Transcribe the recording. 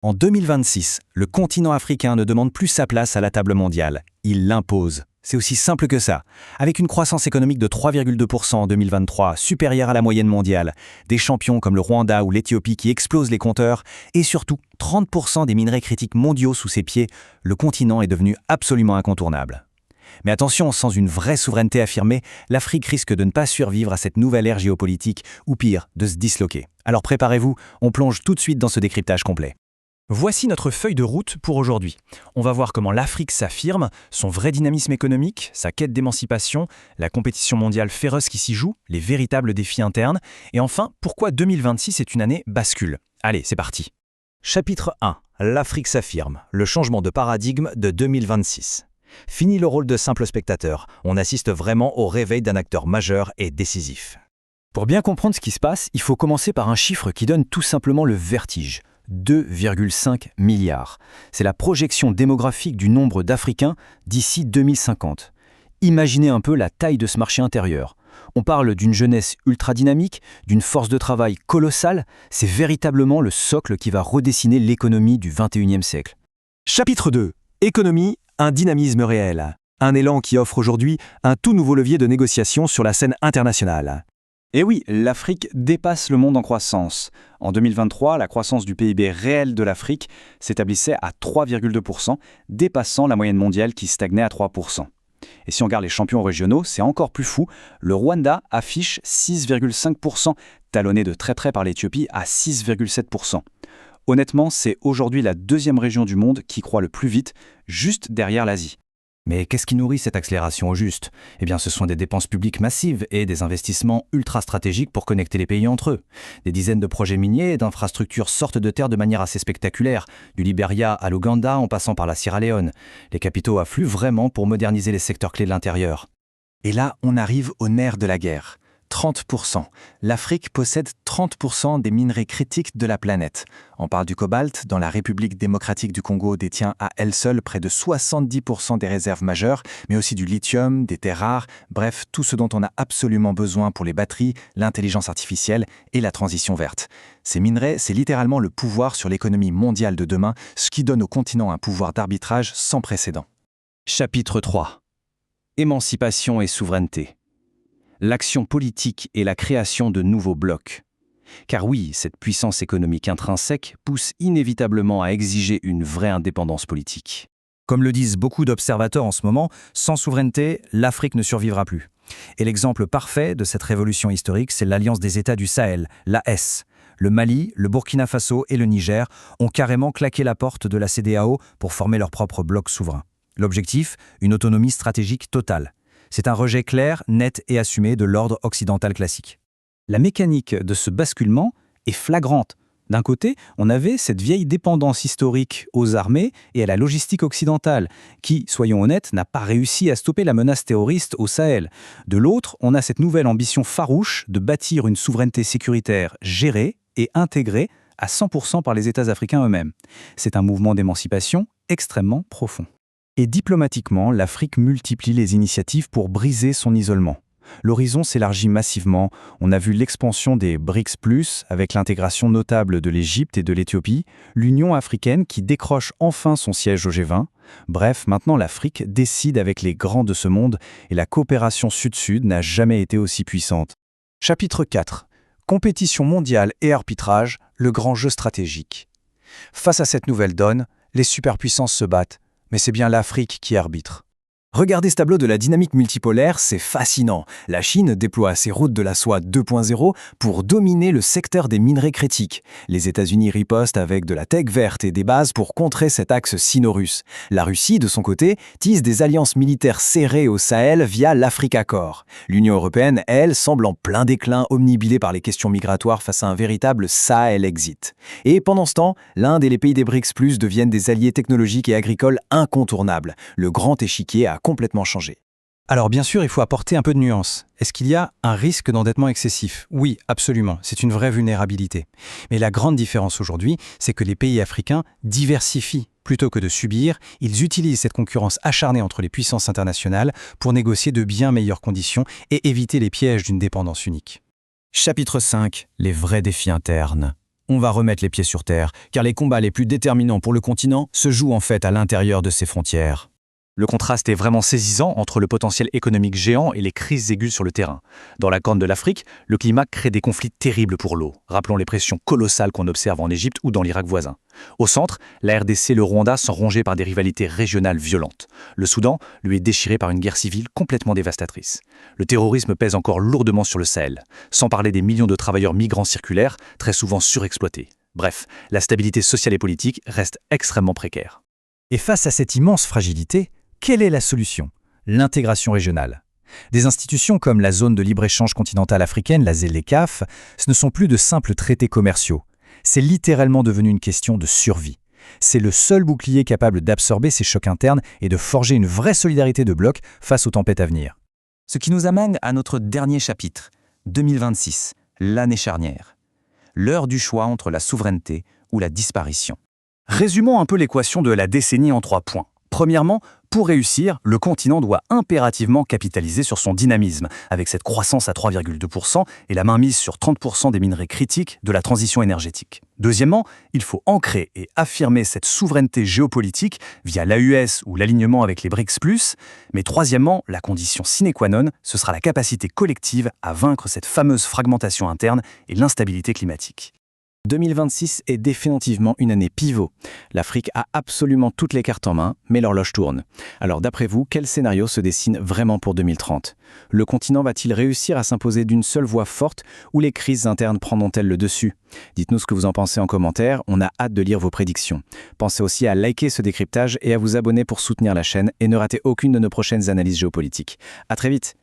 En 2026, le continent africain ne demande plus sa place à la table mondiale, il l'impose. C'est aussi simple que ça. Avec une croissance économique de 3,2% en 2023, supérieure à la moyenne mondiale, des champions comme le Rwanda ou l'Éthiopie qui explosent les compteurs, et surtout 30% des minerais critiques mondiaux sous ses pieds, le continent est devenu absolument incontournable. Mais attention, sans une vraie souveraineté affirmée, l'Afrique risque de ne pas survivre à cette nouvelle ère géopolitique, ou pire, de se disloquer. Alors préparez-vous, on plonge tout de suite dans ce décryptage complet. Voici notre feuille de route pour aujourd'hui. On va voir comment l'Afrique s'affirme, son vrai dynamisme économique, sa quête d'émancipation, la compétition mondiale féroce qui s'y joue, les véritables défis internes, et enfin, pourquoi 2026 est une année bascule. Allez, c'est parti. Chapitre 1. L'Afrique s'affirme, le changement de paradigme de 2026. Fini le rôle de simple spectateur, on assiste vraiment au réveil d'un acteur majeur et décisif. Pour bien comprendre ce qui se passe, il faut commencer par un chiffre qui donne tout simplement le vertige. 2,5 milliards. C'est la projection démographique du nombre d'Africains d'ici 2050. Imaginez un peu la taille de ce marché intérieur. On parle d'une jeunesse ultra dynamique, d'une force de travail colossale. C'est véritablement le socle qui va redessiner l'économie du 21e siècle. Chapitre 2. Économie, un dynamisme réel. Un élan qui offre aujourd'hui un tout nouveau levier de négociation sur la scène internationale. Et oui, l'Afrique dépasse le monde en croissance. En 2023, la croissance du PIB réel de l'Afrique s'établissait à 3,2%, dépassant la moyenne mondiale qui stagnait à 3%. Et si on regarde les champions régionaux, c'est encore plus fou. Le Rwanda affiche 6,5%, talonné de très près par l'Éthiopie à 6,7%. Honnêtement, c'est aujourd'hui la deuxième région du monde qui croît le plus vite, juste derrière l'Asie. Mais qu'est-ce qui nourrit cette accélération au juste ? Eh bien, ce sont des dépenses publiques massives et des investissements ultra stratégiques pour connecter les pays entre eux. Des dizaines de projets miniers et d'infrastructures sortent de terre de manière assez spectaculaire, du Libéria à l'Ouganda en passant par la Sierra Leone. Les capitaux affluent vraiment pour moderniser les secteurs clés de l'intérieur. Et là, on arrive au nerf de la guerre. 30%. L'Afrique possède 30% des minerais critiques de la planète. On parle du cobalt, dont la République démocratique du Congo détient à elle seule près de 70% des réserves majeures, mais aussi du lithium, des terres rares, bref, tout ce dont on a absolument besoin pour les batteries, l'intelligence artificielle et la transition verte. Ces minerais, c'est littéralement le pouvoir sur l'économie mondiale de demain, ce qui donne au continent un pouvoir d'arbitrage sans précédent. Chapitre 3. Émancipation et souveraineté. L'action politique et la création de nouveaux blocs. Car oui, cette puissance économique intrinsèque pousse inévitablement à exiger une vraie indépendance politique. Comme le disent beaucoup d'observateurs en ce moment, sans souveraineté, l'Afrique ne survivra plus. Et l'exemple parfait de cette révolution historique, c'est l'Alliance des États du Sahel, l'AS. Le Mali, le Burkina Faso et le Niger ont carrément claqué la porte de la CEDEAO pour former leur propre bloc souverain. L'objectif, une autonomie stratégique totale. C'est un rejet clair, net et assumé de l'ordre occidental classique. La mécanique de ce basculement est flagrante. D'un côté, on avait cette vieille dépendance historique aux armées et à la logistique occidentale, qui, soyons honnêtes, n'a pas réussi à stopper la menace terroriste au Sahel. De l'autre, on a cette nouvelle ambition farouche de bâtir une souveraineté sécuritaire gérée et intégrée à 100% par les États africains eux-mêmes. C'est un mouvement d'émancipation extrêmement profond. Et diplomatiquement, l'Afrique multiplie les initiatives pour briser son isolement. L'horizon s'élargit massivement. On a vu l'expansion des BRICS+, avec l'intégration notable de l'Égypte et de l'Éthiopie, l'Union africaine qui décroche enfin son siège au G20. Bref, maintenant l'Afrique décide avec les grands de ce monde et la coopération sud-sud n'a jamais été aussi puissante. Chapitre 4. Compétition mondiale et arbitrage, le grand jeu stratégique. Face à cette nouvelle donne, les superpuissances se battent. Mais c'est bien l'Afrique qui arbitre. Regardez ce tableau de la dynamique multipolaire, c'est fascinant. La Chine déploie ses routes de la soie 2.0 pour dominer le secteur des minerais critiques. Les États-Unis ripostent avec de la tech verte et des bases pour contrer cet axe sino-russe. La Russie, de son côté, tisse des alliances militaires serrées au Sahel via l'Africa Corps. L'Union européenne, elle, semble en plein déclin, omnibilée par les questions migratoires face à un véritable Sahel-exit. Et pendant ce temps, l'Inde et les pays des BRICS+, deviennent des alliés technologiques et agricoles incontournables. Le grand échiquier a complètement changé. Alors bien sûr, il faut apporter un peu de nuance. Est-ce qu'il y a un risque d'endettement excessif ? Oui, absolument. C'est une vraie vulnérabilité. Mais la grande différence aujourd'hui, c'est que les pays africains diversifient. Plutôt que de subir, ils utilisent cette concurrence acharnée entre les puissances internationales pour négocier de bien meilleures conditions et éviter les pièges d'une dépendance unique. Chapitre 5. Les vrais défis internes. on va remettre les pieds sur terre, car les combats les plus déterminants pour le continent se jouent en fait à l'intérieur de ses frontières. Le contraste est vraiment saisissant entre le potentiel économique géant et les crises aiguës sur le terrain. Dans la Corne de l'Afrique, le climat crée des conflits terribles pour l'eau. Rappelons les pressions colossales qu'on observe en Égypte ou dans l'Irak voisin. Au centre, la RDC et le Rwanda sont rongés par des rivalités régionales violentes. Le Soudan, lui, est déchiré par une guerre civile complètement dévastatrice. Le terrorisme pèse encore lourdement sur le Sahel, sans parler des millions de travailleurs migrants circulaires, très souvent surexploités. Bref, la stabilité sociale et politique reste extrêmement précaire. Et face à cette immense fragilité, quelle est la solution? L'intégration régionale. Des institutions comme la zone de libre-échange continentale africaine, la ZLECAf, ce ne sont plus de simples traités commerciaux. C'est littéralement devenu une question de survie. C'est le seul bouclier capable d'absorber ces chocs internes et de forger une vraie solidarité de bloc face aux tempêtes à venir. Ce qui nous amène à notre dernier chapitre, 2026, l'année charnière. L'heure du choix entre la souveraineté ou la disparition. Résumons un peu l'équation de la décennie en 3 points. Premièrement, pour réussir, le continent doit impérativement capitaliser sur son dynamisme, avec cette croissance à 3,2% et la mainmise sur 30% des minerais critiques de la transition énergétique. Deuxièmement, il faut ancrer et affirmer cette souveraineté géopolitique via l'AUS ou l'alignement avec les BRICS+. Mais troisièmement, la condition sine qua non, ce sera la capacité collective à vaincre cette fameuse fragmentation interne et l'instabilité climatique. 2026 est définitivement une année pivot. L'Afrique a absolument toutes les cartes en main, mais l'horloge tourne. Alors d'après vous, quel scénario se dessine vraiment pour 2030? Le continent va-t-il réussir à s'imposer d'une seule voix forte ou les crises internes prendront-elles le dessus? Dites-nous ce que vous en pensez en commentaire, on a hâte de lire vos prédictions. Pensez aussi à liker ce décryptage et à vous abonner pour soutenir la chaîne et ne ratez aucune de nos prochaines analyses géopolitiques. À très vite!